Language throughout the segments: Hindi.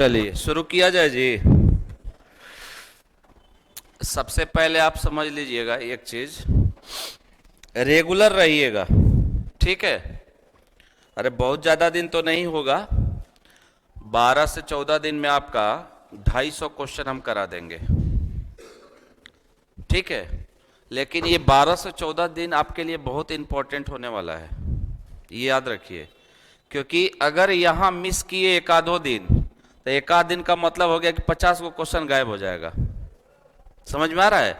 चलिए शुरू किया जाए जी। सबसे पहले आप समझ लीजिएगा एक चीज, रेगुलर रहिएगा, ठीक है। अरे बहुत ज्यादा दिन तो नहीं होगा, 12 से 14 दिन में आपका 250 क्वेश्चन हम करा देंगे, ठीक है। लेकिन ये 12 से 14 दिन आपके लिए बहुत इंपॉर्टेंट होने वाला है, ये याद रखिए। क्योंकि अगर यहां मिस किए एक आधो दिन, तो एक आध दिन का मतलब हो गया कि 50 को क्वेश्चन गायब हो जाएगा। समझ में आ रहा है?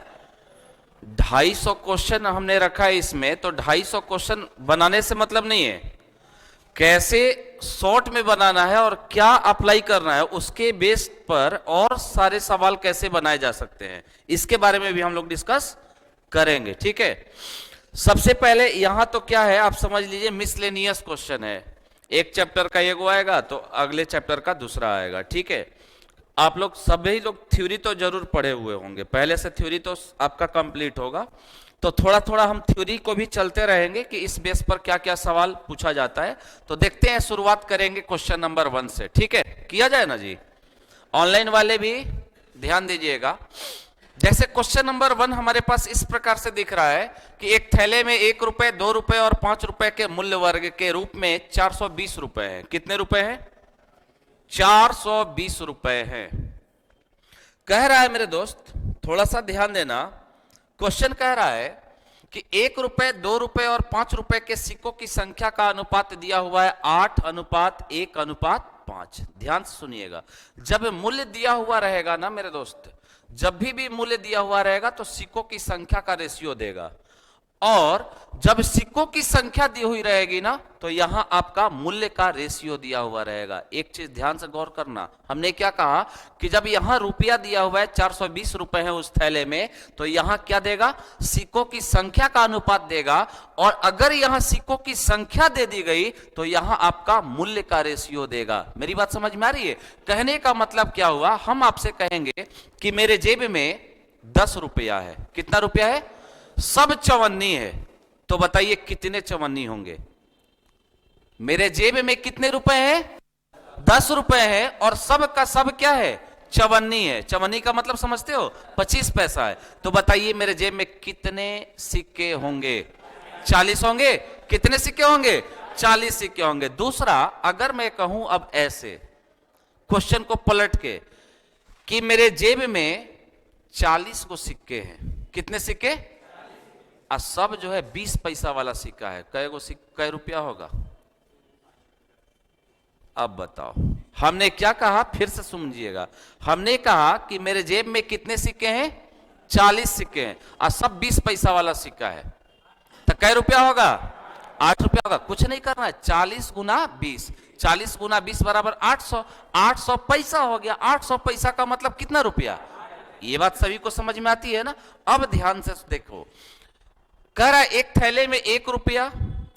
250 क्वेश्चन हमने रखा है इसमें, तो 250 क्वेश्चन बनाने से मतलब नहीं है, कैसे शॉर्ट में बनाना है और क्या अप्लाई करना है, उसके बेस पर और सारे सवाल कैसे बनाए जा सकते हैं, इसके बारे में भी हम लोग डिस्कस करेंगे, ठीक है। सबसे पहले यहां तो क्या है आप समझ लीजिए, मिसलेनियस क्वेश्चन है। एक चैप्टर का एगो आएगा तो अगले चैप्टर का दूसरा आएगा, ठीक है। आप लोग सभी लोग थ्योरी तो जरूर पढ़े हुए होंगे, पहले से थ्योरी तो आपका कंप्लीट होगा, तो थोड़ा थोड़ा हम थ्योरी को भी चलते रहेंगे कि इस बेस पर क्या क्या सवाल पूछा जाता है। तो देखते हैं, शुरुआत करेंगे क्वेश्चन नंबर 1 से, ठीक है। किया जाए ना जी। ऑनलाइन वाले भी ध्यान दीजिएगा। जैसे क्वेश्चन नंबर 1 हमारे पास इस प्रकार से दिख रहा है कि एक थैले में 1 रुपए, 2 रुपए और 5 रुपए के मूल्य वर्ग के रूप में 420 रुपए हैं। कितने रुपए हैं? 420 रुपए हैं। कह रहा है मेरे दोस्त, थोड़ा सा ध्यान देना, क्वेश्चन कह रहा है कि 1 रुपए, 2 रुपए और 5 रुपए के सिक्कों की संख्या का अनुपात दिया हुआ है 8:1:5। ध्यान से सुनिएगा, जब मूल्य दिया हुआ रहेगा ना मेरे दोस्त, जब भी मूल्य दिया हुआ रहेगा तो सिक्कों की संख्या का रेशियो देगा, और जब सिक्कों की संख्या दी हुई रहेगी ना तो यहां आपका मूल्य का रेशियो दिया हुआ रहेगा। एक चीज ध्यान से गौर करना, हमने क्या कहा कि जब यहां रुपया दिया हुआ है 420 रुपए है उस थैले में, तो यहां क्या देगा? सिक्कों की संख्या का अनुपात देगा, और अगर यहां सिक्कों की संख्या दे दी गई तो यहां आपका मूल्य का रेशियो देगा। मेरी बात समझ में आ रही है? कहने का मतलब क्या हुआ, हम आपसे कहेंगे कि मेरे जेब में 10 रुपया है। कितना रुपया है? सब चवन्नी है, तो बताइए कितने चवन्नी होंगे? मेरे जेब में कितने रुपए हैं? 10 रुपए है, और सब का सब क्या है? चवन्नी है। चवन्नी का मतलब समझते हो? 25 पैसा है। तो बताइए मेरे जेब में कितने सिक्के होंगे? 40 होंगे। कितने सिक्के होंगे? 40 सिक्के होंगे। दूसरा, अगर मैं कहूं अब ऐसे क्वेश्चन को पलट के कि मेरे जेब में 40 को सिक्के हैं। कितने सिक्के? सब जो है 20 पैसा वाला सिक्का है। कै रुपया होगा? अब बताओ, हमने क्या कहा? फिर से समझिएगा, हमने कहा कि मेरे जेब में कितने सिक्के हैं? 40 सिक्के हैं, और सब 20 पैसा वाला सिक्का है, तो कै रुपया होगा? 8 रुपया होगा। कुछ नहीं करना है, 40 गुना 20, 40 गुना 20 बराबर 800। 800 पैसा हो गया। 800 पैसा का मतलब कितना रुपया? ये बात सभी को समझ में आती है ना? अब ध्यान से देखो, कह रहा है एक थैले में 1 रुपया,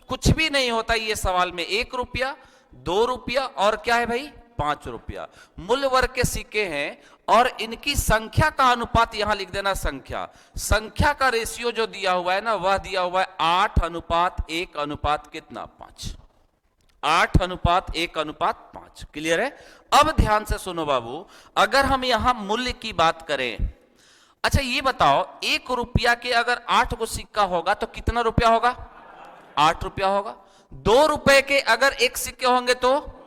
कुछ भी नहीं होता ये सवाल में, 1 रुपया, 2 रुपया और क्या है भाई? 5 रुपया। मूल्य वर्ग के सिक्के हैं, और इनकी संख्या का अनुपात यहां लिख देना। संख्या का रेशियो जो दिया हुआ है ना, वह दिया हुआ है 8:1:5। कितना? 5। 8:1:5। क्लियर है? अब ध्यान से सुनो बाबू, अगर हम यहां मूल्य की बात करें, अच्छा ये बताओ, 1 रुपया के अगर 8 को सिक्का होगा तो कितना रुपया होगा? 8 रुपया होगा। 2 रुपए के अगर 1 सिक्के होंगे तो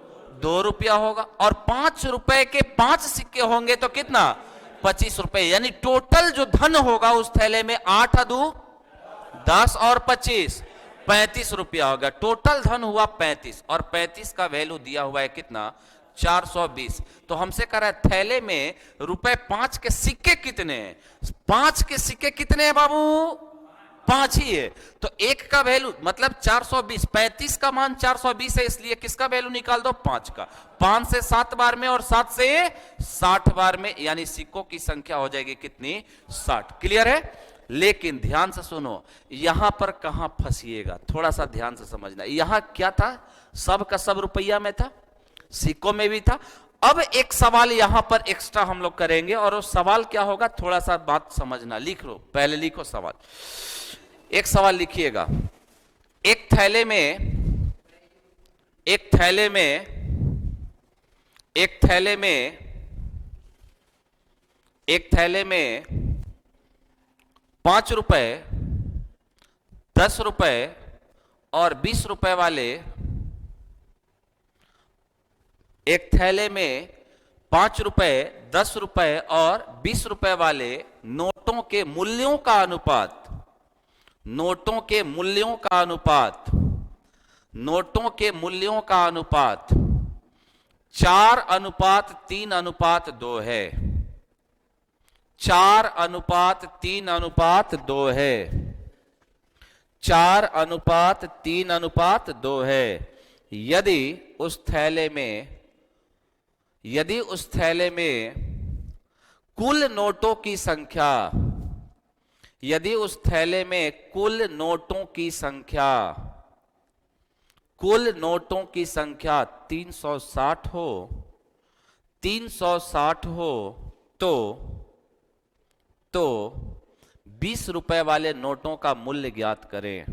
2 रुपया होगा, और 5 रुपए के 5 सिक्के होंगे तो कितना? 25 रुपए। यानी टोटल जो धन होगा उस थैले में 8 2 10 और 25 35 रुपया होगा। टोटल धन हुआ 35, और 35 का वैल्यू दिया हुआ है कितना? 420। तो हमसे कह रहा है थैले में रुपए 5 के सिक्के कितने हैं? 5 के सिक्के कितने हैं बाबू? 5 ही है। तो 1 का वैल्यू मतलब 420, 35 का मान 420 है, इसलिए किसका वैल्यू निकाल दो? 5 का। 5 से 7 बार में और 7 से 60 बार में, यानी सिक्कों की संख्या हो जाएगी कितनी? 60। क्लियर है? लेकिन ध्यान से सुनो, यहां पर कहां फंसिएगा, थोड़ा सा ध्यान से समझना। यहां क्या था? सब का सब रुपया में था, सिक्कों में भी था। अब एक सवाल यहां पर एक्स्ट्रा हम लोग करेंगे, और वो सवाल क्या होगा थोड़ा सा बात समझना। लिख लो, पहले लिखो सवाल। एक सवाल लिखिएगा, एक थैले में एक थैले में 5 रुपए, 10 रुपए और 20 रुपए वाले, एक थैले में 5 रुपए, 10 रुपए और 20 रुपए वाले नोटों के मूल्यों का अनुपात, नोटों के मूल्यों का अनुपात, नोटों के मूल्यों का अनुपात 4:3:2 है। 4:3:2 है। 4:3:2 है। यदि उस थैले में कुल नोटों की संख्या, यदि उस थैले में कुल नोटों की संख्या 360 हो, 360 हो, तो 20 रुपए वाले नोटों का मूल्य ज्ञात करें।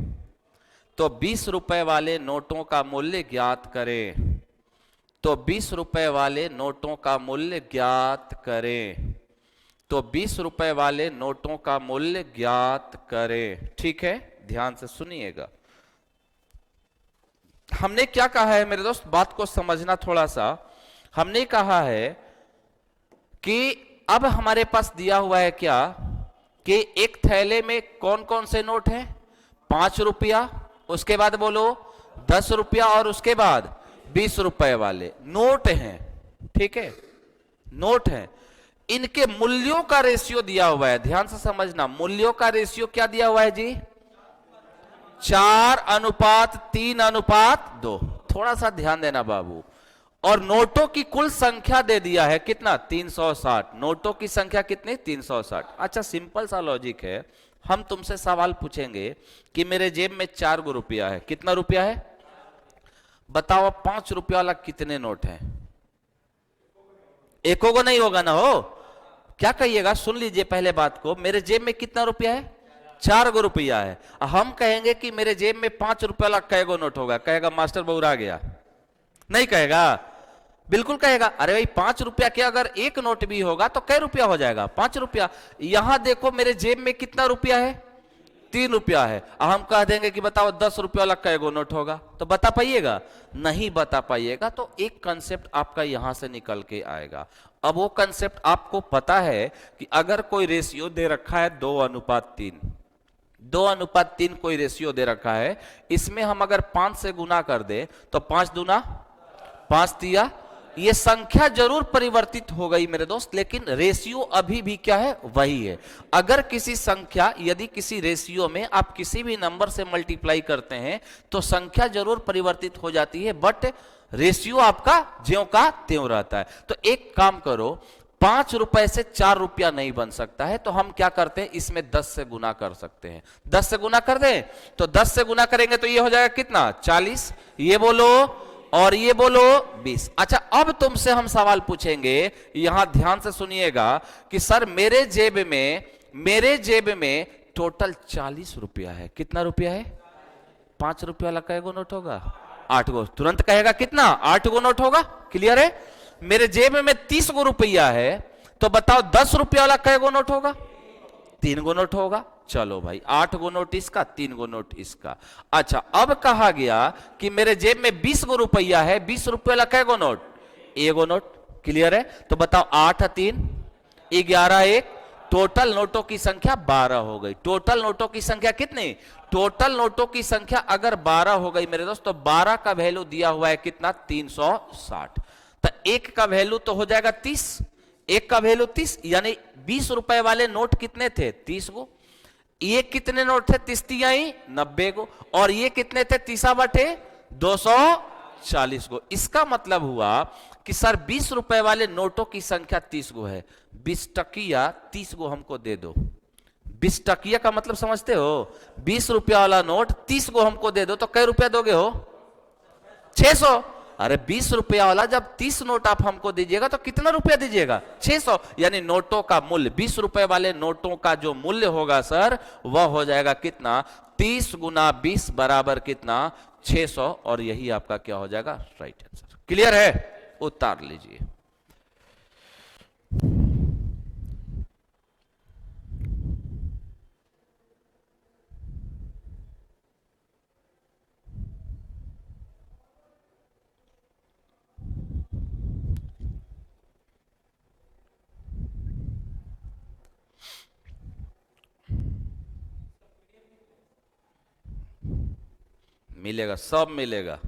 तो 20 रुपए वाले नोटों का मूल्य ज्ञात करें। तो 20 रुपए वाले नोटों का मूल्य ज्ञात करें। तो 20 रुपए वाले नोटों का मूल्य ज्ञात करें। ठीक है, ध्यान से सुनिएगा। हमने क्या कहा है मेरे दोस्त, बात को समझना थोड़ा सा। हमने कहा है कि अब हमारे पास दिया हुआ है क्या, कि एक थैले में कौन कौन से नोट हैं? 5 रुपया, उसके बाद बोलो 10 रुपया और उसके बाद 20 रुपए वाले नोट हैं। ठीक है, नोट हैं। इनके मूल्यों का रेशियो दिया हुआ है, ध्यान से समझना। मूल्यों का रेशियो क्या दिया हुआ है जी? 4:3:2। थोड़ा सा ध्यान देना बाबू। और नोटों की कुल संख्या दे दिया है कितना? 360। नोटों की संख्या कितनी? 360। अच्छा, सिंपल सा लॉजिक है। हम तुमसे सवाल पूछेंगे कि मेरे जेब में 4 रुपया है। कितना रुपया है बताओ? 5 रुपया वाला कितने नोट हैं? एको को नहीं होगा ना हो। क्या कहिएगा, सुन लीजिए पहले बात को। मेरे जेब में कितना रुपया है? 4 रुपया है। हम कहेंगे कि मेरे जेब में 5 रुपया वाला कै गो नोट होगा? कहेगा मास्टर बौरा गया। नहीं कहेगा, बिल्कुल कहेगा। अरे भाई 5 रुपया के अगर एक नोट भी होगा तो कै रुपया हो जाएगा? 5 रुपया। यहां देखो मेरे जेब में कितना रुपया है? 3 रुपया है। हम कह देंगे कि बताओ 10 रुपया वाला कै गो नोट होगा? तो बता पाइएगा? नहीं बता पाइएगा। तो एक कंसेप्ट आपका यहां से निकल के आएगा। अब वो कंसेप्ट आपको पता है कि अगर कोई रेशियो दे रखा है 2:3, 2:3 कोई रेशियो दे रखा है, इसमें हम अगर 5 से गुना कर दे तो 5 दूना 5 तिया, ये संख्या जरूर परिवर्तित हो गई मेरे दोस्त, लेकिन रेशियो अभी भी क्या है? वही है। अगर किसी संख्या, यदि किसी रेशियो में आप किसी भी नंबर से मल्टीप्लाई करते हैं तो संख्या जरूर परिवर्तित हो जाती है, बट रेशियो आपका ज्यों का त्यों रहता है। तो एक काम करो, 5 रुपए से 4 रुपया नहीं बन सकता है, तो हम क्या करते हैं? इसमें 10 से गुना कर सकते हैं। 10 से गुना कर दें तो 10 से गुना करेंगे तो ये हो जाएगा कितना? 40। ये बोलो और ये बोलो 20। अच्छा, अब तुमसे हम सवाल पूछेंगे, यहां ध्यान से सुनिएगा कि सर मेरे जेब में टोटल 40 रुपया है। कितना रुपया है? 5 रुपया वाला कै गो नोट होगा? 8 गो। तुरंत कहेगा कितना? 8 गो नोट होगा। क्लियर है? मेरे जेब में 30 गो रुपया है, तो बताओ 10 रुपया वाला कै गो नोट होगा? 3 गो नोट होगा। चलो भाई, 8 गो नोट इसका, 3 गो नोट इसका। अच्छा, अब कहा गया कि मेरे जेब में 20 गो रुपया है, 20 रुपया वाला कै गो नोट? 1 गो नोट। क्लियर है? तो बताओ 8 3 11 1, टोटल नोटों की संख्या 12 हो गई। टोटल नोटों की संख्या कितनी? टोटल नोटों की संख्या अगर 12 हो गई मेरे दोस्त, तो 12 का वैल्यू दिया हुआ है कितना? 360। तो 1 का वैल्यू तो हो जाएगा 30। 1 का वैल्यू 30, यानी 20 रुपए वाले नोट कितने थे? 30 गो। ये कितने नोट थे? 30 तियाई 90 गो। और ये कितने थे? 30 बटे 240 गो। इसका मतलब हुआ कि सर 20 रुपए वाले नोटों की संख्या 30 गो है। 20 टकिया 30 गो हमको दे दो। 20 टकिया का मतलब समझते हो? 20 रुपया वाला नोट 30 गो हमको दे दो, तो कै रुपया दोगे हो? 600। अरे 20 रुपया वाला जब 30 नोट आप हमको दीजिएगा तो कितना रुपया दीजिएगा? 600। यानी नोटों का मूल्य, 20 रुपए वाले नोटों का जो मूल्य होगा सर, वह हो जाएगा कितना? 30 गुना 20 बराबर कितना? 600। और यही आपका क्या हो जाएगा? Right answer. क्लियर है? उतार लीजिए। मिलेगा, सब मिलेगा।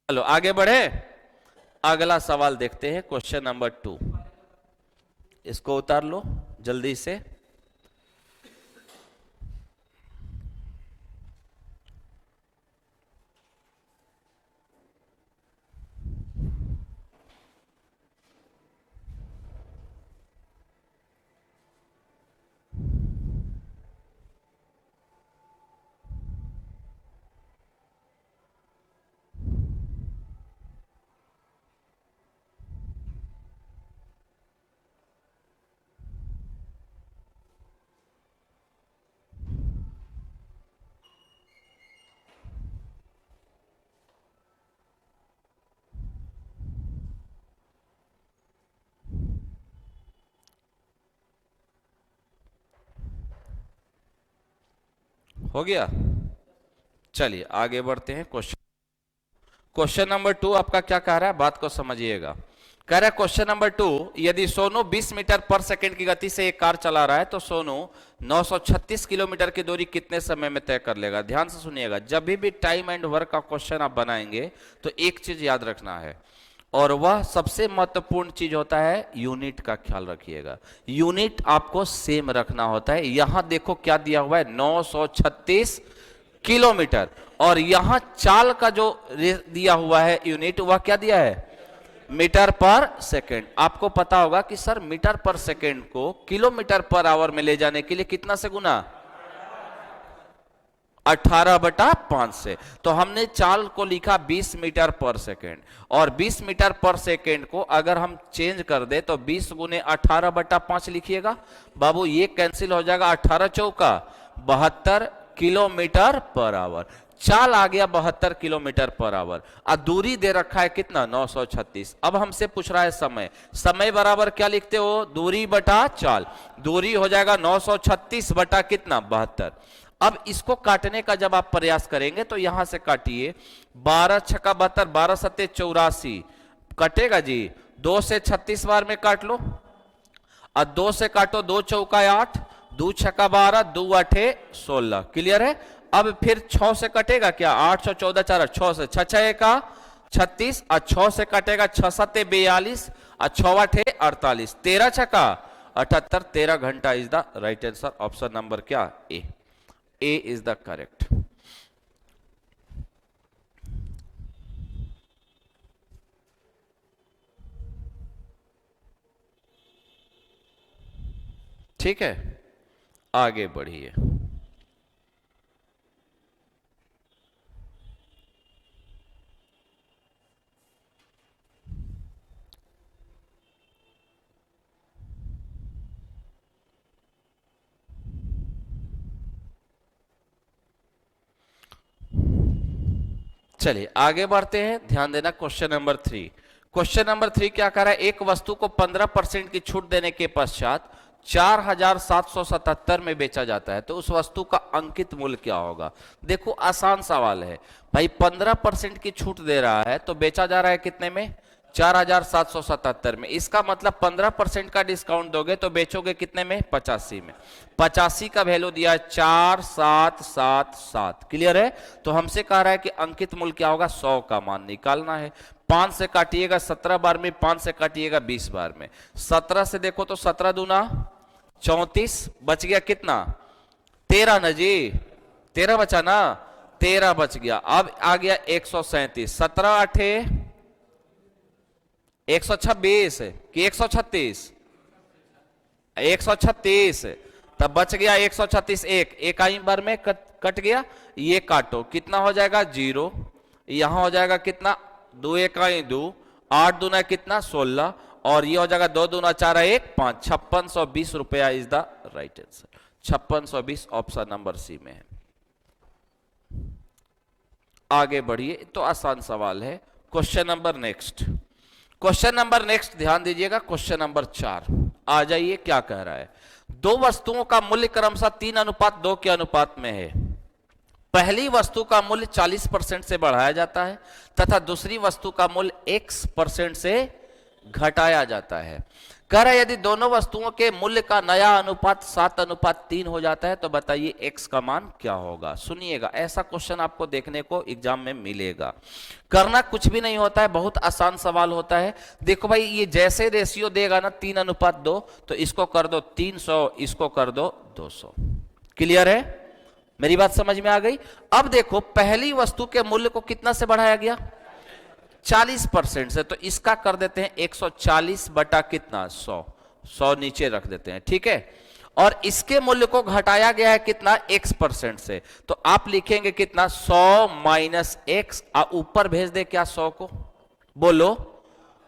चलो आगे बढ़े, अगला सवाल देखते हैं, क्वेश्चन नंबर 2। इसको उतार लो जल्दी से। हो गया, चलिए आगे बढ़ते हैं। क्वेश्चन नंबर 2 आपका क्या कह रहा है, बात को समझिएगा। कह रहा है क्वेश्चन नंबर 2, यदि सोनू 20 मीटर पर सेकंड की गति से एक कार चला रहा है तो सोनू 936 किलोमीटर की दूरी कितने समय में तय कर लेगा। ध्यान से सुनिएगा, जब भी टाइम एंड वर्क का क्वेश्चन आप बनाएंगे तो एक चीज याद रखना है, और वह सबसे महत्वपूर्ण चीज होता है यूनिट का ख्याल रखिएगा। यूनिट आपको सेम रखना होता है। यहां देखो क्या दिया हुआ है, 936 किलोमीटर, और यहां चाल का जो दिया हुआ है यूनिट, वह क्या दिया है, मीटर पर सेकेंड। आपको पता होगा कि सर मीटर पर सेकेंड को किलोमीटर पर आवर में ले जाने के लिए कितना से गुना, 18/5 से। तो हमने चाल को लिखा 20 मीटर पर सेकेंड, और 20 मीटर पर सेकेंड को अगर हम चेंज कर दे तो 20 गुने 18/5 लिखिएगा। बाबू ये कैंसिल हो जाएगा, 18 चौका 72 किलोमीटर पर आवर। चाल आ गया 72 किलोमीटर पर आवर, और दूरी दे रखा है कितना, 936। अब हमसे पूछ रहा है समय, समय बराबर क्या लिखते हो, दूरी बटा चाल। दूरी हो जाएगा 936 बटा कितना, 72। अब इसको काटने का जब आप प्रयास करेंगे तो यहां से काटिए, 12 छक्का 72, 12 सत्ते 84 कटेगा जी। 2 से 36 बार में काट लो, और 2 से काटो, 2 चौका 8, 2 छक्का 12, 2 आठे 16। क्लियर है। अब फिर 6 से कटेगा क्या, 8 14 4, 6 से 6 6 का 36, और 6 से कटेगा 6 7 42, और 6 8 48, 13 छक्का 78, 13 घंटा is the right answer. Option number क्या, ए इज द करेक्ट। ठीक है, आगे बढ़िए। चलिए आगे बढ़ते हैं, ध्यान देना। क्वेश्चन नंबर 3, क्वेश्चन नंबर 3 क्या कर रहा है, एक वस्तु को 15% की छूट देने के पश्चात 4777 में बेचा जाता है, तो उस वस्तु का अंकित मूल्य क्या होगा? देखो आसान सवाल है भाई, 15% की छूट दे रहा है तो बेचा जा रहा है कितने में? 4777 में। इसका मतलब 15% का डिस्काउंट दोगे तो बेचोगे कितने में? 85 में। 85 का वैल्यू दिया है 4777। क्लियर है? तो हमसे कह रहा है कि अंकित मूल्य क्या होगा? 100 का मान निकालना है। 5 से काटिएगा 17 बार में, 5 से काटिएगा 20 बार में। 17 से देखो तो 17 दूना 34, बच गया कितना? 13 ना जी, 13 बचा ना, 13 बच गया। अब आ गया 137, 17 8 126 कि 136? 136, तब बच गया 136। एक आई बार में कट गया, ये काटो, कितना हो जाएगा? 0। यहां हो जाएगा कितना? 2 1 2, 8 दूना कितना? 16, और ये हो जाएगा 2 दूना 4 1 5, 5620 रुपया is the right answer. 5620 option number C में है। आगे बढ़िए, तो आसान सवाल है। Question number next, question number next ध्यान दीजिएगा, क्वेश्चन नंबर 4 आ जाइए। क्या कह रहा है? दो वस्तुओं का मूल्य क्रमशः 3:2 के अनुपात में है। पहली वस्तु का मूल्य 40% से बढ़ाया जाता है तथा दूसरी वस्तु का मूल्य X% से घटाया जाता है। कह रहा है यदि दोनों वस्तुओं के मूल्य का नया अनुपात 7:3 हो जाता है तो बताइए X का मान क्या होगा? सुनिएगा, ऐसा क्वेश्चन आपको देखने को एग्जाम में मिलेगा। करना कुछ भी नहीं होता है, बहुत आसान सवाल होता है। देखो भाई, ये जैसे रेशियो देगा ना 3:2, तो इसको कर दो 300, इसको कर दो 200। क्लियर है? मेरी बात समझ में आ गई? अब देखो, पहली वस्तु के मूल्य को कितना से बढ़ाया गया? 40% से, तो इसका कर देते हैं 140 बटा कितना? 100। 100 नीचे रख देते हैं, ठीक है। और इसके मूल्य को घटाया गया है कितना? X% से, तो आप लिखेंगे कितना? 100 माइनस X। ऊपर भेज दे क्या 100 को? बोलो,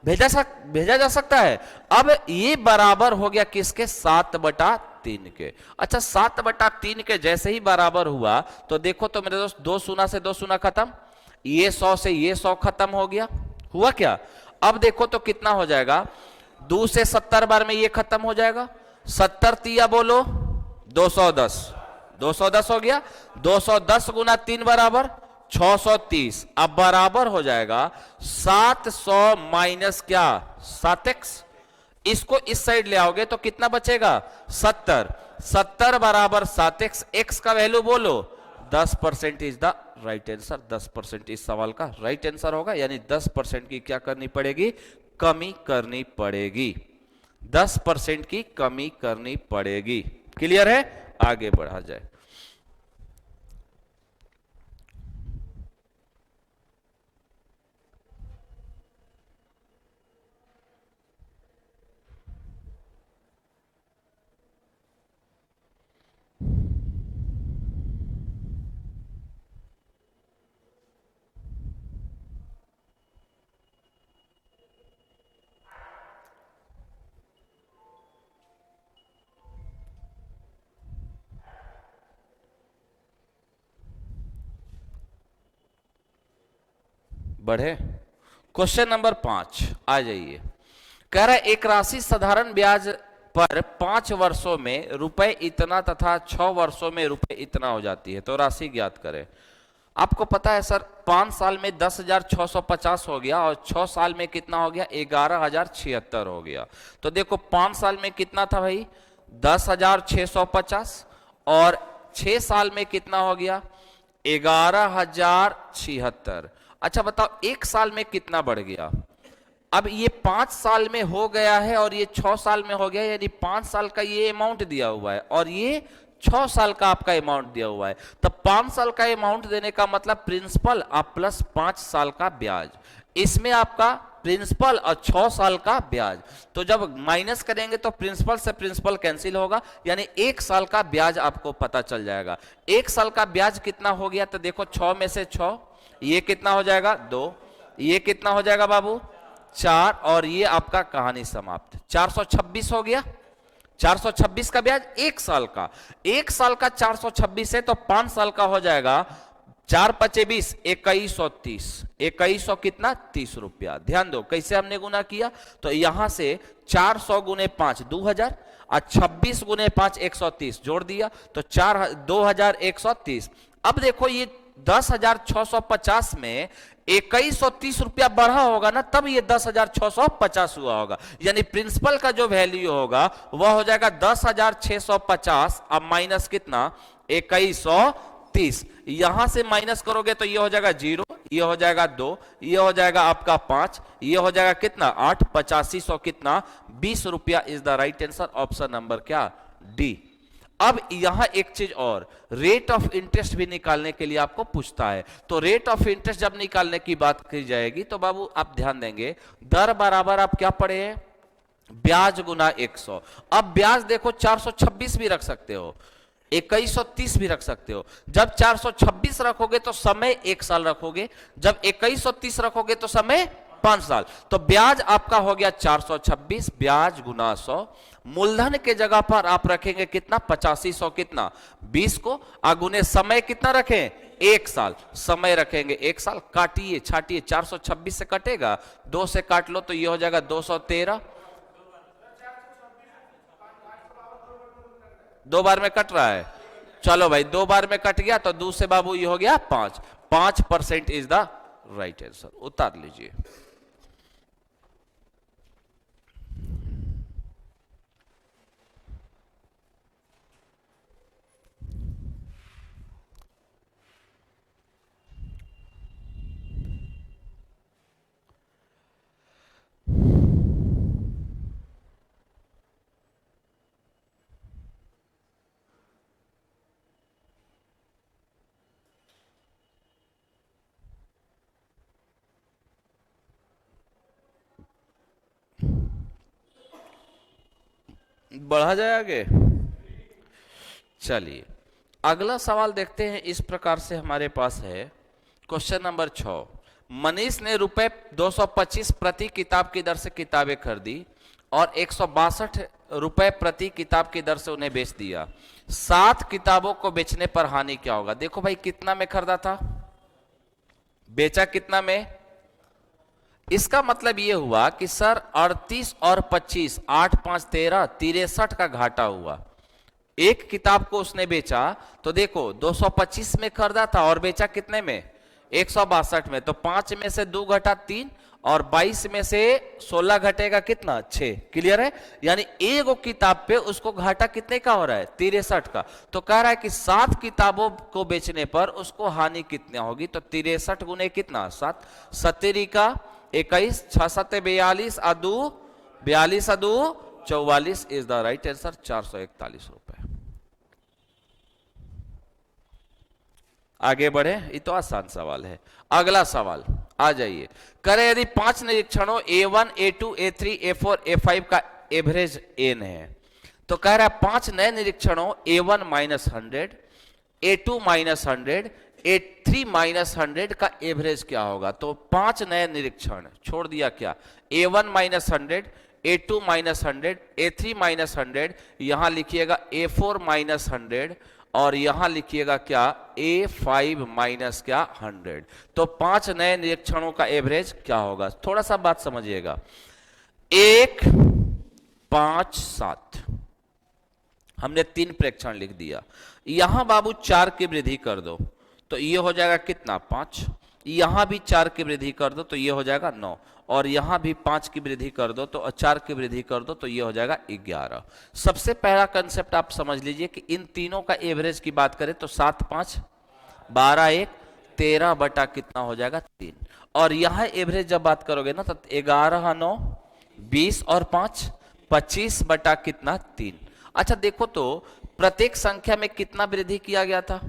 भेजा जा सकता है। अब ये बराबर हो गया किसके? 7/3 के। अच्छा, 7/3 के जैसे ही बराबर हुआ तो देखो तो मेरे दोस्त, 2 शून्य से 2 शून्य खत्म, ये 100 से ये 100 खत्म हो गया। हुआ क्या? अब देखो तो कितना हो जाएगा? 2 से 70 बार में ये खत्म हो जाएगा। 70 तिया बोलो 210, 210 हो गया। 210 गुना 3 बराबर 630। अब बराबर हो जाएगा 700 माइनस क्या? 7x। इसको इस साइड ले आओगे तो कितना बचेगा? 70। 70 बराबर 7x। x का वैल्यू बोलो 10% इज द राइट आंसर। 10% इस सवाल का राइट आंसर होगा, यानी 10% की क्या करनी पड़ेगी? कमी करनी पड़ेगी। 10% की कमी करनी पड़ेगी। क्लियर है? आगे बढ़ा जाए। बढ़े, क्वेश्चन नंबर 5 आ जाइए। कह रहा है एक राशि साधारण ब्याज पर 5 वर्षों में रुपए इतना तथा 6 वर्षों में रुपए इतना हो जाती है, तो राशि ज्ञात करें। आपको पता है सर, 5 साल में 10,650 हो गया और 6 साल में कितना हो गया? 11,076 हो गया। तो देखो 5 साल में कितना था भाई? 10,650, और 6 साल में कितना हो गया? 11,076। अच्छा बताओ, 1 साल में कितना बढ़ गया? अब ये 5 साल में हो गया है और ये 6 साल में हो गया, यानी 5 साल का ये अमाउंट दिया हुआ है और ये 6 साल का आपका अमाउंट दिया हुआ है। तब 5 साल का अमाउंट देने का मतलब प्रिंसिपल आप प्लस 5 साल का ब्याज। इसमें आपका प्रिंसिपल और 6 साल का ब्याज, तो जब माइनस करेंगे तो प्रिंसिपल से प्रिंसिपल कैंसिल होगा, यानी 1 साल का ब्याज आपको पता चल जाएगा। 1 साल का ब्याज कितना हो गया? तो देखो 6 में से 6, ये कितना हो जाएगा? 2, ये कितना हो जाएगा बाबू? 4, और ये आपका कहानी समाप्त। 426 हो गया। 426 का ब्याज 1 साल का। 1 साल का 426 है तो 5 साल का हो जाएगा 4 पचे 20, 2130। 2100 कितना? 30 रुपया। ध्यान दो कैसे हमने गुना किया। तो यहां से 400 गुने 5 2000, और 26 गुने 5 130 जोड़ दिया तो 2130। अब देखो ये 10,650 में 2130 रुपया बढ़ा होगा ना, तब ये 10,650 हुआ होगा। यानी प्रिंसिपल का जो वैल्यू होगा वह हो जाएगा 10,650 अब माइनस कितना 2130। यहां से माइनस करोगे तो ये हो जाएगा 0, ये हो जाएगा 2, ये हो जाएगा आपका 5, ये हो जाएगा कितना 8, 8500 कितना 20 रुपया is the right answer. Option number क्या डी। अब यहां एक चीज और, रेट ऑफ इंटरेस्ट भी निकालने के लिए आपको पूछता है। तो रेट ऑफ इंटरेस्ट जब निकालने की बात की जाएगी तो बाबू आप ध्यान देंगे, दर बराबर आप क्या पढ़े हैं, ब्याज गुना 100। अब ब्याज देखो 426 भी रख सकते हो, 2130 भी रख सकते हो। जब 426 रखोगे तो समय 1 साल रखोगे, जब 2130 रखोगे तो समय 5 साल। तो ब्याज आपका हो गया 426 ब्याज गुना 100। मूलधन के जगह पर आप रखेंगे कितना 8500 कितना 20 को, अगुने समय कितना रखें 1 साल, समय रखेंगे 1 साल। काटिए छाटिए, 426 से कटेगा, 2 से काट लो तो ये हो जाएगा 213। 2 बार में कट रहा है, चलो भाई 2 बार में कट गया तो 2 से बाबू ये हो गया 5% इज द राइट आंसर। उतार लीजिए। बढ़ा जाए आगे। चलिए अगला सवाल देखते हैं। इस प्रकार से हमारे पास है क्वेश्चन नंबर 6। मनीष ने रुपए 225 प्रति किताब की दर से किताबें खरीदी और 162 रुपए प्रति किताब की दर से उन्हें बेच दिया। 7 किताबों को बेचने पर हानि क्या होगा। देखो भाई कितना में खरीदा था, बेचा कितना में। इसका मतलब यह हुआ कि सर 38 और 25 8 5 13 63 का घाटा हुआ। एक किताब को उसने बेचा तो देखो 225 में खरीदा था और बेचा कितने में 162 में। तो 5 में से 2 घटा 3 और 22 में से 16 घटेगा कितना 6। क्लियर है। यानी एक किताब पे उसको घाटा कितने का हो रहा है 63 का। तो कह रहा है कि 7 किताबों को बेचने पर उसको हानि कितनी होगी। तो 63 गुने कितना 7, 70 का 21, 6 7 42 अदू 42 अदू 44 इज द राइट आंसर 441 रुपए। आगे बढ़े, ये तो आसान सवाल है। अगला सवाल आ जाइए। करें यदि 5 निरीक्षणों A1 A2 A3 A4 A5 का एवरेज n है तो कह रहा है 5 नए निरीक्षणों A1 -100 A2 -100 A3 -100 का एवरेज क्या होगा। तो 5 नए निरीक्षण छोड़ दिया क्या A1 -100 A2 -100 A3 -100, यहां लिखिएगा A4 -100 और यहां लिखिएगा क्या A5 माइनस क्या 100। तो 5 नए निरीक्षणों का एवरेज क्या होगा। थोड़ा सा बात समझिएगा। 1 5 7 हमने 3 प्रेक्षण लिख दिया। यहां बाबू 4 की वृद्धि कर दो तो ये हो जाएगा कितना 5। यहां भी 4 की वृद्धि कर दो तो ये हो जाएगा 9 और यहां भी 5 की वृद्धि कर दो तो 4 की वृद्धि कर दो तो ये हो जाएगा 11। सबसे पहला कंसेप्ट आप समझ लीजिए कि इन तीनों का एवरेज की बात करें तो 7 5 12 1 13 बटा कितना हो जाएगा 3। और यहां एवरेज जब बात करोगे ना तो 11 9 20 और 5 25 बटा कितना 3। अच्छा देखो तो प्रत्येक संख्या में कितना वृद्धि किया गया था।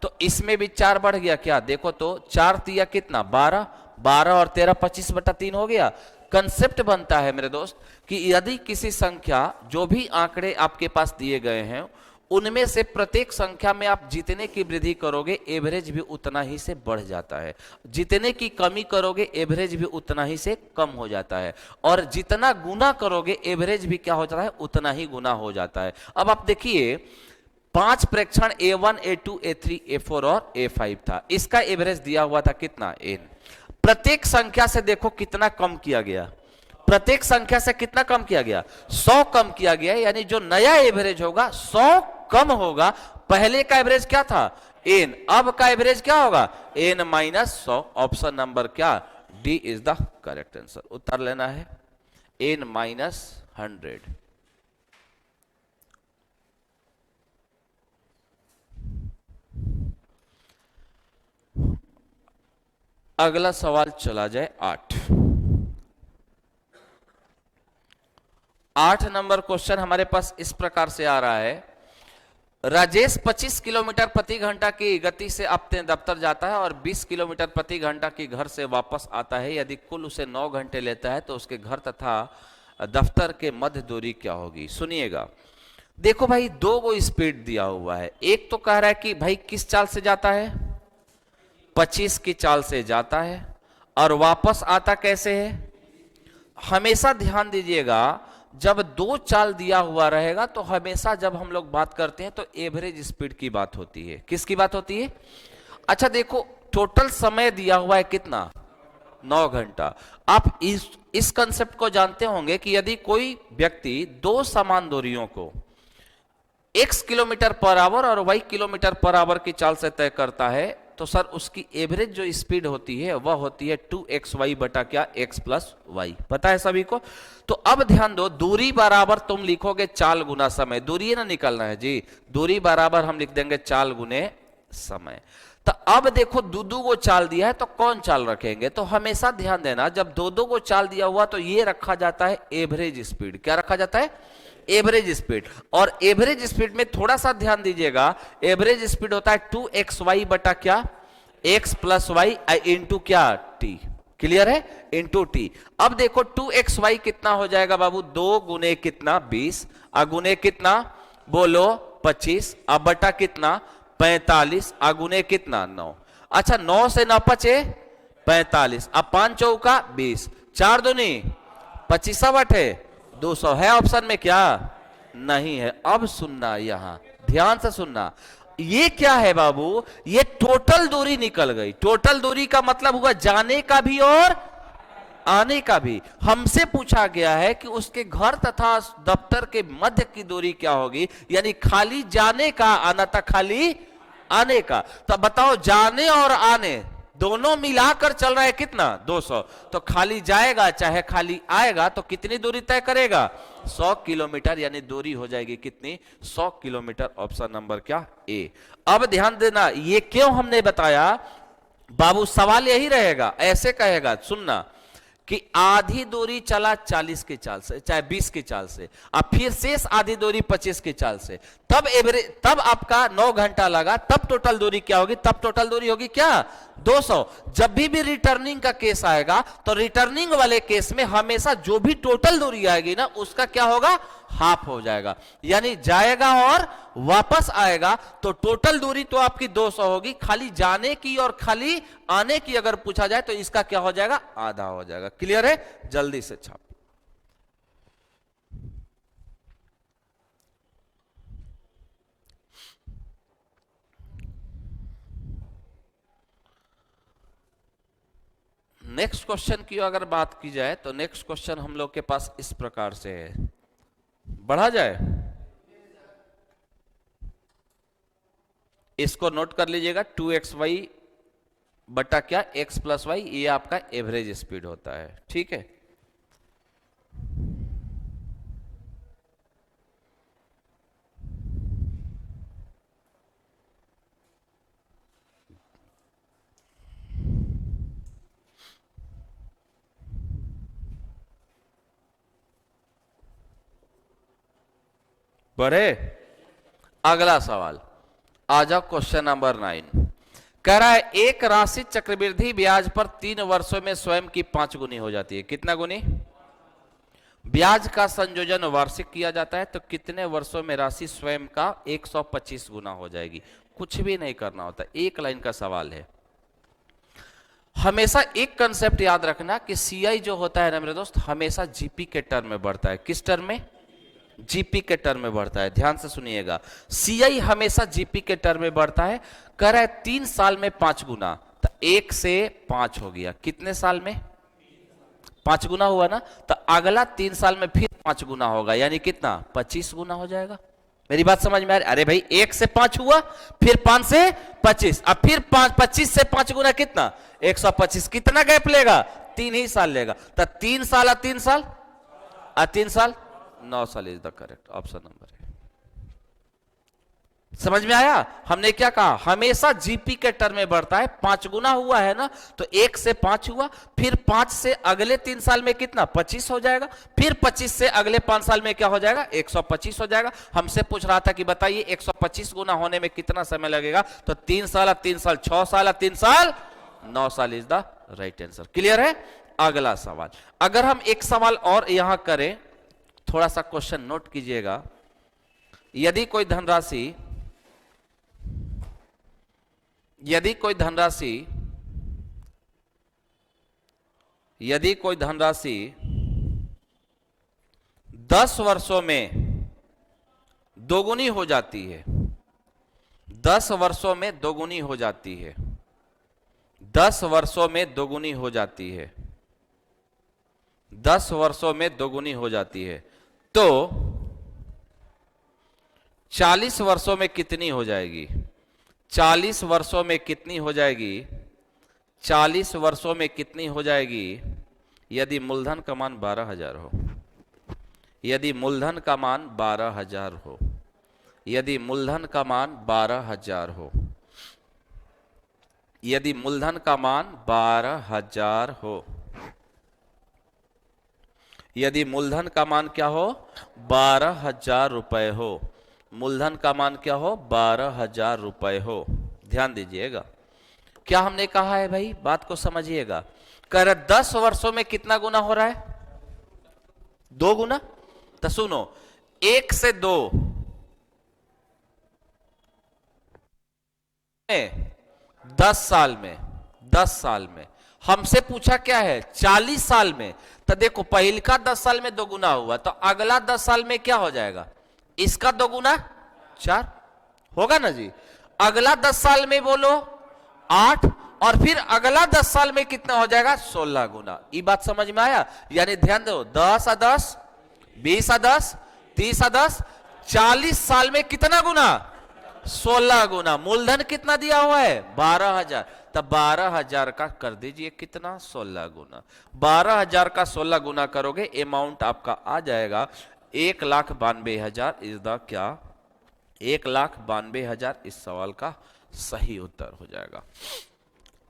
तो इसमें भी 4 बढ़ गया क्या। देखो तो 4 दिया कितना 12 12 और 13 25 बटा 3 हो गया। कंसेप्ट बनता है मेरे दोस्त कि यदि किसी संख्या जो भी आंकड़े आपके पास दिए गए हैं उनमें से प्रत्येक संख्या में आप जितने की वृद्धि करोगे एवरेज भी उतना ही से बढ़ जाता है, जितने की कमी करोगे एवरेज भी उतना ही से कम हो जाता है, और जितना गुना करोगे एवरेज भी क्या हो जाता है उतना ही गुना हो जाता है। अब आप देखिए 5 प्रेक्षण A1 A2 A3 A4 और A5 था। इसका एवरेज दिया हुआ था कितना n। प्रत्येक संख्या से देखो कितना कम किया गया। प्रत्येक संख्या से कितना कम किया गया, 100 कम किया गया, यानी जो नया एवरेज होगा 100 कम होगा। पहले का एवरेज क्या था, n, अब का एवरेज क्या होगा, n माइनस 100। ऑप्शन नंबर क्या, D is the correct answer. उत्तर लेना है n माइनस 100। अगला सवाल चला जाए 8 नंबर क्वेश्चन हमारे पास इस प्रकार से आ रहा है। राजेश 25 किलोमीटर प्रति घंटा की गति से अपने दफ्तर जाता है और 20 किलोमीटर प्रति घंटा की घर से वापस आता है। यदि कुल उसे 9 घंटे लेता है तो उसके घर तथा दफ्तर के मध्य दूरी क्या होगी। सुनिएगा, देखो भाई, दो को स्पीड दिया हुआ है। एक तो कह रहा है कि भाई किस चाल से जाता है, 25 की चाल से जाता है, और वापस आता कैसे है। हमेशा ध्यान दीजिएगा, जब दो चाल दिया हुआ रहेगा तो हमेशा जब हम लोग बात करते हैं तो एवरेज स्पीड की बात होती है। किसकी बात होती है। अच्छा देखो, टोटल समय दिया हुआ है कितना, 9 घंटा। आप इस कंसेप्ट को जानते होंगे कि यदि कोई व्यक्ति दो समान दूरियों को x किलोमीटर पर आवर और y किलोमीटर पर आवर की चाल से तय करता है तो सर उसकी एवरेज जो स्पीड होती है वह होती है 2xy बटा क्या, x प्लस वाई। पता है सभी को। तो अब ध्यान दो, दूरी बराबर तुम लिखोगे चाल गुना समय। दूरी ना निकलना है जी, दूरी बराबर हम लिख देंगे चाल गुने समय। तो अब देखो, दो को चाल दिया है तो कौन चाल रखेंगे। तो हमेशा ध्यान देना, जब दो को चाल दिया हुआ तो ये रखा जाता है एवरेज स्पीड। क्या रखा जाता है, एवरेज स्पीड। और एवरेज स्पीड में थोड़ा सा ध्यान दीजिएगा, एवरेज स्पीड होता है 2xy बटा क्या, x प्लस वाई इंटू क्या, t। क्लियर है, इंटू t। अब देखो 2xy कितना हो जाएगा बाबू, 2 गुने कितना 20, अगुने कितना बोलो 25, अब बटा कितना 45, अगुने कितना 9। अच्छा 9 से 9 पचे 45, अब 5 चौका 20, 4 दूनी 25 बटे 200। है ऑप्शन में क्या, नहीं है। अब सुनना, यहां ध्यान से सुनना, ये क्या है बाबू, ये टोटल दूरी निकल गई। टोटल दूरी का मतलब हुआ जाने का भी और आने का भी। हमसे पूछा गया है कि उसके घर तथा दफ्तर के मध्य की दूरी क्या होगी, यानी खाली जाने का, आना था खाली आने का। तो बताओ, जाने और आने दोनों मिलाकर चल रहा है कितना, 200। तो खाली जाएगा चाहे खाली आएगा तो कितनी दूरी तय करेगा, 100 किलोमीटर, यानी दूरी हो जाएगी कितनी, 100 किलोमीटर। ऑप्शन नंबर क्या, ए। अब ध्यान देना, ये क्यों हमने बताया बाबू, सवाल यही रहेगा, ऐसे कहेगा, सुनना कि आधी दूरी चला 40 की चाल से, चाहे 20 की चाल से, अब फिर शेष आधी दूरी 25 की चाल से, तब एवरेज, तब आपका 9 घंटा लगा, तब टोटल दूरी क्या होगी, तब टोटल दूरी होगी क्या, 200। जब भी रिटर्निंग का केस आएगा तो रिटर्निंग वाले केस में हमेशा जो भी टोटल दूरी आएगी ना, उसका क्या होगा, हाफ हो जाएगा। यानी जाएगा और वापस आएगा तो टोटल दूरी तो आपकी 200 होगी, खाली जाने की और खाली आने की अगर पूछा जाए तो इसका क्या हो जाएगा, आधा हो जाएगा। क्लियर है, जल्दी से छाप। नेक्स्ट क्वेश्चन की अगर बात की जाए तो नेक्स्ट क्वेश्चन हम लोग के पास इस प्रकार से है, बढ़ा जाए, इसको नोट कर लीजिएगा, 2xy बटा क्या, x प्लस वाई, ये आपका एवरेज स्पीड होता है। ठीक है, बढ़े। अगला सवाल आ जाओ, क्वेश्चन नंबर 9 कह रहा है एक राशि चक्रवृद्धि ब्याज पर 3 वर्षों में स्वयं की 5 गुनी हो जाती है। कितना गुनी, ब्याज का संयोजन वार्षिक किया जाता है तो कितने वर्षों में राशि स्वयं का 125 गुना हो जाएगी। कुछ भी नहीं करना होता, एक लाइन का सवाल है। हमेशा एक कंसेप्ट याद रखना कि सीआई जो होता है ना मेरे दोस्त, हमेशा जीपी के टर्म में बढ़ता है। किस टर्म में, जीपी के टर्म में बढ़ता है। ध्यान से सुनिएगा, सीआई हमेशा जीपी के टर्म में बढ़ता है। कह रहा है 3 साल में 5 गुना, तो 1 से 5 हो गया। कितने साल में, 5 गुना हुआ ना, तो अगला 3 साल में फिर 5 गुना होगा, यानी कितना 25 गुना हो जाएगा। मेरी बात समझ में आ रही? अरे भाई 1 से 5 हुआ, फिर 5 से 25, अब फिर 25 से 5 गुना कितना 125। कितना गैप लेगा? 3 ही साल लेगा। तो 3 साल और 3 साल और 3 साल 9 साल is the correct option number है। समझ में आया? हमने क्या कहा, हमेशा जीपी के टर्म में बढ़ता है। 5 गुना हुआ है ना, तो 1 से 5 हुआ, फिर 5 से अगले 3 साल में कितना 25 हो जाएगा, फिर 25 से अगले 5 साल में क्या हो जाएगा 125 हो जाएगा। हमसे पूछ रहा था कि बताइए 125 गुना होने में कितना समय लगेगा, तो 3 साल और 3 साल 6 साल और 3 साल 9 साल is the right answer. Clear है? अगला सवाल, अगर हम एक सवाल और यहां करें, थोड़ा सा क्वेश्चन नोट कीजिएगा। यदि कोई धनराशि यदि कोई धनराशि 10 वर्षों में दोगुनी हो जाती है, 10 वर्षों में दोगुनी हो जाती है, 10 वर्षों में दोगुनी हो जाती है, 10 वर्षों में दोगुनी हो जाती है, तो 40 वर्षों में कितनी हो जाएगी? 40 वर्षों में कितनी हो जाएगी? 40 वर्षों में कितनी हो जाएगी? यदि मूलधन का मान 12,000 हो, यदि मूलधन का मान 12,000 हो, यदि मूलधन का मान 12,000 हो, यदि मूलधन का मान 12,000 हो, यदि मूलधन का मान क्या हो 12,000 रुपए हो, मूलधन का मान क्या हो 12,000 रुपए हो। ध्यान दीजिएगा, क्या हमने कहा है भाई, बात को समझिएगा। कह रहे 10 वर्षों में कितना गुना हो रहा है? 2 गुना। तो सुनो, 1 से 2 10 साल में, 10 साल में हमसे पूछा क्या है 40 साल में। तो देखो पहल का 10 साल में 2 गुना हुआ, तो अगला 10 साल में क्या हो जाएगा? इसका 2 गुना 4 होगा ना जी। अगला 10 साल में बोलो 8, और फिर अगला 10 साल में कितना हो जाएगा 16 गुना। ये बात समझ में आया? यानी ध्यान दो, 10 और 10 20 और 10 30 और 10 40 साल में कितना गुना 16 गुना। मूलधन कितना दिया हुआ है 12,000, तब 12,000 का कर दीजिए कितना 16 गुना। 12,000 का 16 गुना करोगे, अमाउंट आपका आ जाएगा 1,92,000 इज द क्या 1,92,000 इस सवाल का सही उत्तर हो जाएगा।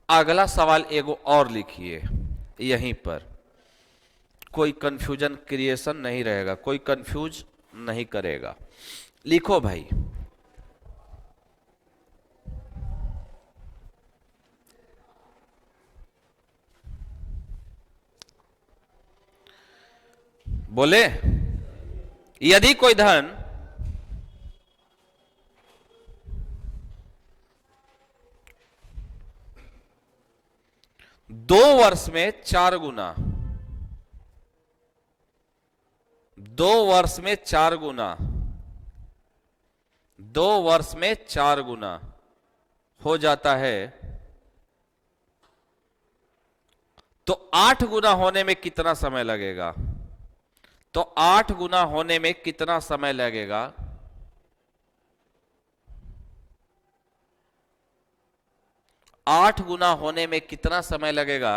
अगला सवाल एगो और लिखिए, यहीं पर कोई कंफ्यूजन क्रिएशन नहीं रहेगा, कोई कंफ्यूज नहीं करेगा। लिखो भाई, बोले यदि कोई धन 2 वर्ष में 4 गुना, 2 वर्ष में 4 गुना, 2 वर्ष में 4 गुना हो जाता है, तो 8 गुना होने में कितना समय लगेगा? तो 8 गुना होने में कितना समय लगेगा? 8 गुना होने में कितना समय लगेगा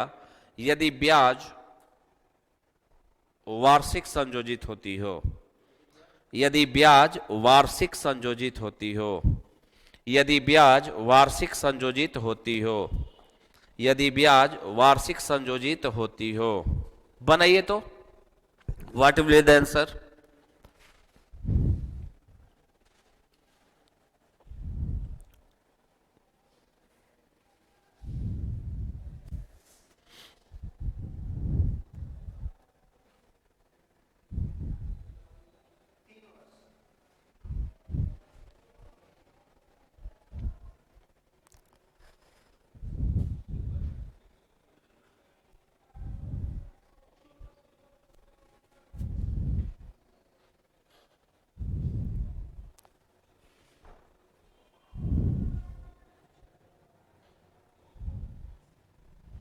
यदि ब्याज वार्षिक संयोजित होती हो, यदि ब्याज वार्षिक संयोजित होती हो, यदि ब्याज वार्षिक संयोजित होती हो, यदि ब्याज वार्षिक संयोजित होती हो। बनाइए तो, what will be the answer?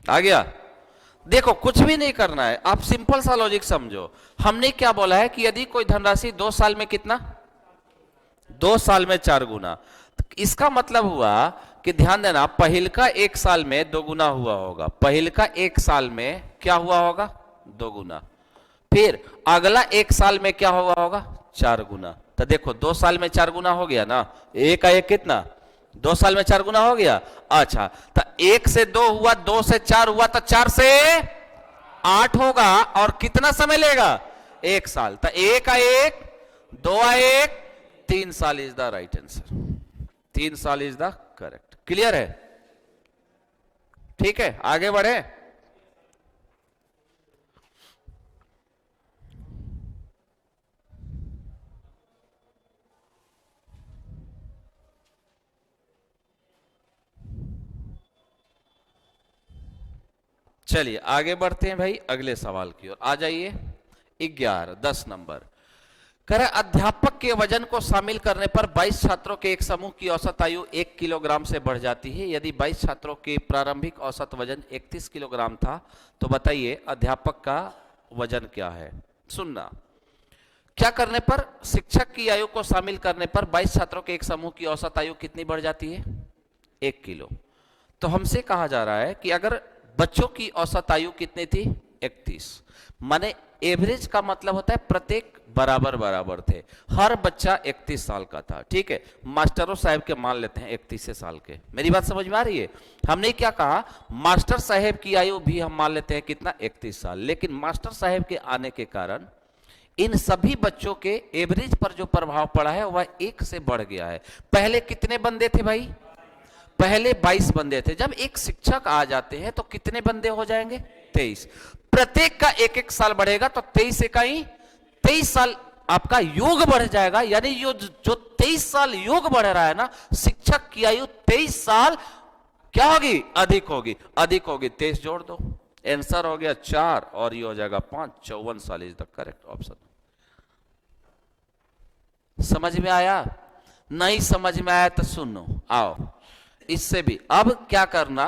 आ गया? देखो कुछ भी नहीं करना है, आप सिंपल सा लॉजिक समझो। हमने क्या बोला है कि यदि कोई धनराशि 2 साल में कितना, 2 साल में 4 गुना, तो इसका मतलब हुआ कि ध्यान देना, पहिल का 1 साल में 2 गुना हुआ होगा, पहिल का 1 साल में क्या हुआ होगा, 2 गुना, फिर अगला 1 साल में क्या हुआ होगा, 4 गुना। तो देखो 2 साल में 4 गुना हो गया ना, एक का एक कितना, 2 साल में 4 गुना हो गया। अच्छा, तो 1 से 2 हुआ, 2 से 4 हुआ, तो 4 से 8 होगा, और कितना समय लेगा, 1 साल। तो 1 का 1, 2 का 1, 3 साल इज द राइट आंसर, 3 साल इज द करेक्ट। क्लियर है? ठीक है, आगे बढ़े। चलिए आगे बढ़ते हैं भाई, अगले सवाल की ओर आ जाइए। 10 नंबर कह रहे अध्यापक के वजन को शामिल करने पर 22 छात्रों के एक समूह की औसत आयु 1 किलोग्राम से बढ़ जाती है। यदि 22 छात्रों के प्रारंभिक औसत वजन 31 किलोग्राम था, तो बताइए अध्यापक का वजन क्या है। सुनना, क्या करने पर, शिक्षक की आयु को शामिल करने पर 22 छात्रों के एक समूह की औसत आयु कितनी बढ़ जाती है, 1 किलो। तो हमसे कहा जा रहा है कि अगर बच्चों की औसत आयु कितनी थी, 31, माने एवरेज का मतलब होता है प्रत्येक बराबर बराबर थे, हर बच्चा 31 साल का था। ठीक है, मास्टरों साहब के मान लेते हैं 31 साल के। मेरी बात समझ में आ रही है? हमने क्या कहा, मास्टर साहब की आयु भी हम मान लेते हैं कितना, 31 साल, लेकिन मास्टर साहब के आने के कारण इन सभी बच्चों के एवरेज पर जो प्रभाव पड़ा है वह 1 से बढ़ गया है। पहले कितने बंदे थे भाई, पहले 22 बंदे थे, जब एक शिक्षक आ जाते हैं तो कितने बंदे हो जाएंगे, 23, प्रत्येक का 1-1 साल बढ़ेगा, तो 23 इकाई 23 साल आपका योग बढ़ जाएगा। यानी जो 23 साल योग बढ़ रहा है ना, शिक्षक की आयु 23 साल क्या होगी, अधिक होगी, अधिक होगी। 23 जोड़ दो, आंसर हो गया 4 और ये हो जाएगा 5, 54 साल इज द करेक्ट ऑप्शन। समझ में आया? नहीं समझ में आया तो सुनो, आओ इससे भी। अब क्या करना,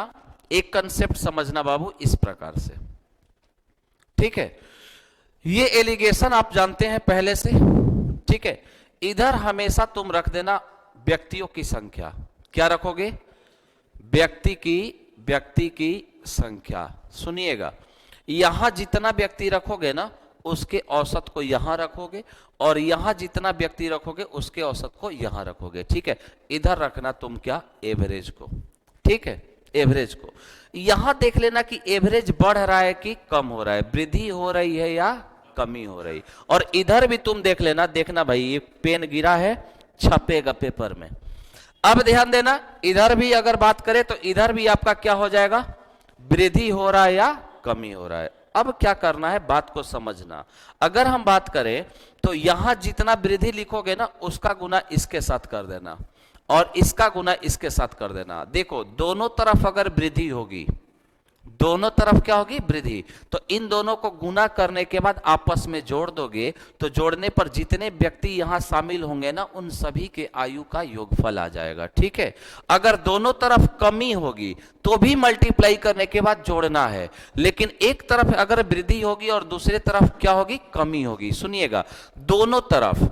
एक कंसेप्ट समझना बाबू इस प्रकार से, ठीक है। ये एलिगेशन आप जानते हैं पहले से, ठीक है। इधर हमेशा तुम रख देना व्यक्तियों की संख्या, क्या रखोगे, व्यक्ति की संख्या। सुनिएगा, यहां जितना व्यक्ति रखोगे ना, उसके औसत को यहां रखोगे, और यहां जितना व्यक्ति रखोगे उसके औसत को यहां रखोगे, ठीक है। इधर रखना तुम क्या, एवरेज को, ठीक है, एवरेज को। यहां देख लेना कि एवरेज बढ़ रहा है कि कम हो रहा है, वृद्धि हो रही है या कमी हो रही। और इधर भी तुम देख लेना, देखना भाई ये पेन गिरा है, छपेगा पेपर में। अब ध्यान देना, इधर भी अगर बात करें तो इधर भी आपका क्या हो जाएगा, वृद्धि हो रहा है या कमी हो रहा है। अब क्या करना है, बात को समझना। अगर हम बात करें तो यहां जितना वृद्धि लिखोगे ना, उसका गुना इसके साथ कर देना, और इसका गुना इसके साथ कर देना। देखो दोनों तरफ अगर वृद्धि होगी, दोनों तरफ क्या होगी, वृद्धि, तो इन दोनों को गुना करने के बाद आपस में जोड़ दोगे, तो जोड़ने पर जितने व्यक्ति यहां शामिल होंगे ना, उन सभी के आयु का योगफल आ जाएगा, ठीक है। अगर दोनों तरफ कमी होगी तो भी मल्टीप्लाई करने के बाद जोड़ना है, लेकिन एक तरफ अगर वृद्धि होगी और दूसरे तरफ क्या होगी, कमी होगी। सुनिएगा, दोनों तरफ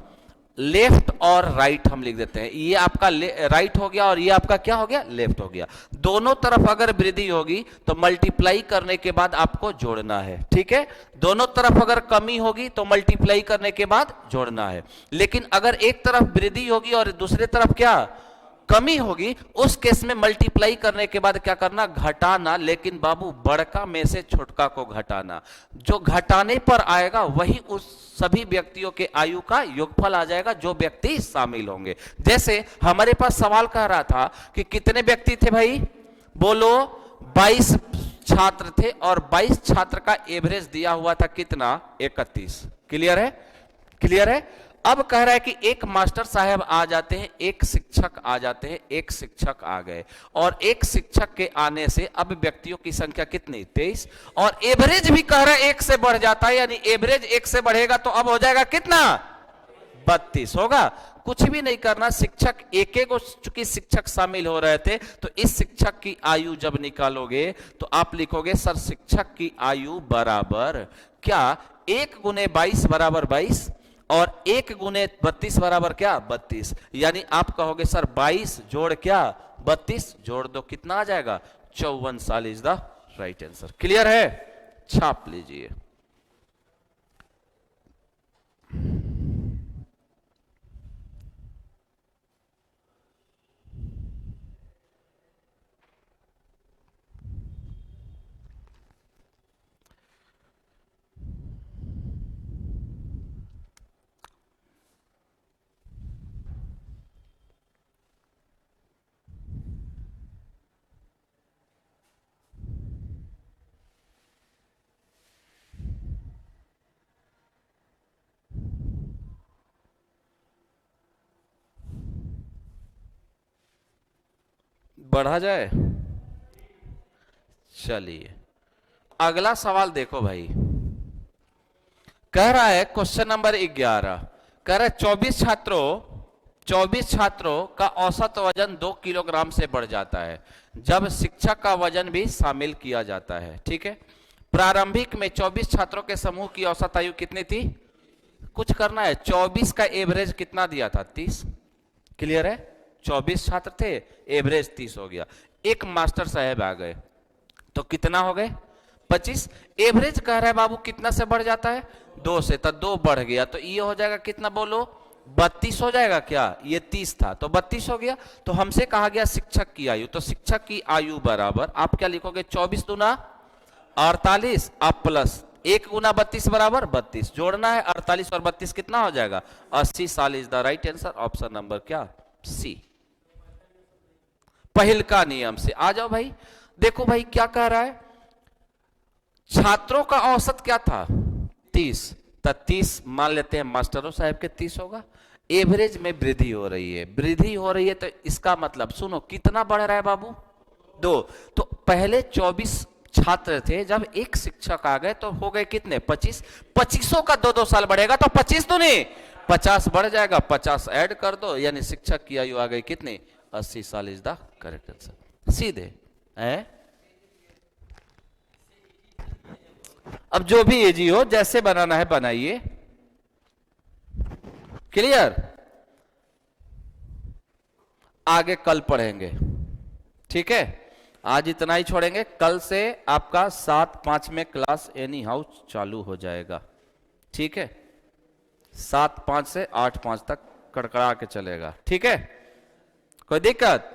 लेफ्ट और राइट हम लिख देते हैं, ये आपका राइट हो गया और ये आपका क्या हो गया, लेफ्ट हो गया। दोनों तरफ अगर वृद्धि होगी तो मल्टीप्लाई करने के बाद आपको जोड़ना है, ठीक है। दोनों तरफ अगर कमी होगी तो मल्टीप्लाई करने के बाद जोड़ना है। लेकिन अगर एक तरफ वृद्धि होगी और दूसरी तरफ क्या, कमी होगी, उस केस में मल्टीप्लाई करने के बाद क्या करना, घटाना। लेकिन बाबू बड़का में से छोटका को घटाना, जो घटाने पर आएगा वही उस सभी व्यक्तियों के आयु का योगफल आ जाएगा जो व्यक्ति शामिल होंगे। जैसे हमारे पास सवाल कह रहा था कि कितने व्यक्ति थे भाई, बोलो 22 छात्र थे, और 22 छात्र का एवरेज दिया हुआ था कितना, 31। क्लियर है, क्लियर है। अब कह रहा है कि एक मास्टर साहब आ जाते हैं, एक शिक्षक आ जाते हैं, एक शिक्षक आ गए, और एक शिक्षक के आने से अब व्यक्तियों की संख्या कितनी, 23, और एवरेज भी कह रहा है 1 से बढ़ जाता है, यानी एवरेज 1 से बढ़ेगा तो अब हो जाएगा कितना, 32 होगा। कुछ भी नहीं करना, शिक्षक एक एक चूंकि शिक्षक शामिल हो रहे थे तो इस शिक्षक की आयु जब निकालोगे तो आप लिखोगे सर शिक्षक की आयु बराबर क्या 1 गुने 22 बराबर 22 और 1 गुने 32 बराबर क्या 32। यानी आप कहोगे सर 22 जोड़ क्या 32 जोड़ दो, कितना आ जाएगा 54 साल is the right answer. Clear है, छाप लीजिए। बढ़ा जाए, चलिए अगला सवाल देखो भाई। कह रहा है क्वेश्चन नंबर 11, कह रहा है 24 छात्रों का औसत वजन 2 किलोग्राम से बढ़ जाता है जब शिक्षक का वजन भी शामिल किया जाता है। ठीक है, प्रारंभिक में 24 छात्रों के समूह की औसत आयु कितनी थी, कुछ करना है, 24 का एवरेज कितना दिया था 30। क्लियर है, 24 छात्र थे, एवरेज 30 हो गया। एक मास्टर साहब आ गए तो कितना हो गए 25। एवरेज कह रहा है बाबू कितना से बढ़ जाता है 2 से, तो 2 बढ़ गया तो ये हो जाएगा कितना बोलो 32 हो जाएगा। क्या ये 30 था तो 32 हो गया। तो हमसे कहा गया शिक्षक की आयु, तो शिक्षक की आयु बराबर आप क्या लिखोगे 24 दूना 48 आप प्लस 1 गुना 32 बराबर 32 जोड़ना है 48 और 32 कितना हो जाएगा 80 साल is the right answer. Option number क्या सी, पहल का नियम से। आ जाओ भाई, देखो भाई क्या कह रहा है, छात्रों का औसत क्या था 30, तो 30 मान लेते हैं मास्टरों साहब के 30 होगा। एवरेज में वृद्धि हो रही है, वृद्धि हो रही है तो इसका मतलब सुनो कितना बढ़ रहा है बाबू 2। तो पहले 24 छात्र थे, जब एक शिक्षक आ गए तो हो गए कितने 25। 25 का 2-2 साल बढ़ेगा तो 25 तो नहीं 50 बढ़ जाएगा, 50 ऐड कर दो यानी शिक्षक की आयु आ गई कितनी 80 साल इज द करेक्ट आंसर। सीधे है, अब जो भी एजी हो जैसे बनाना है बनाइए। क्लियर, आगे कल पढ़ेंगे। ठीक है, आज इतना ही छोड़ेंगे, कल से आपका 7-5 में क्लास एनी हाउस चालू हो जाएगा। ठीक है, 7-5 से 8-5 तक कड़कड़ा के चलेगा। ठीक है, कोई दिक्कत?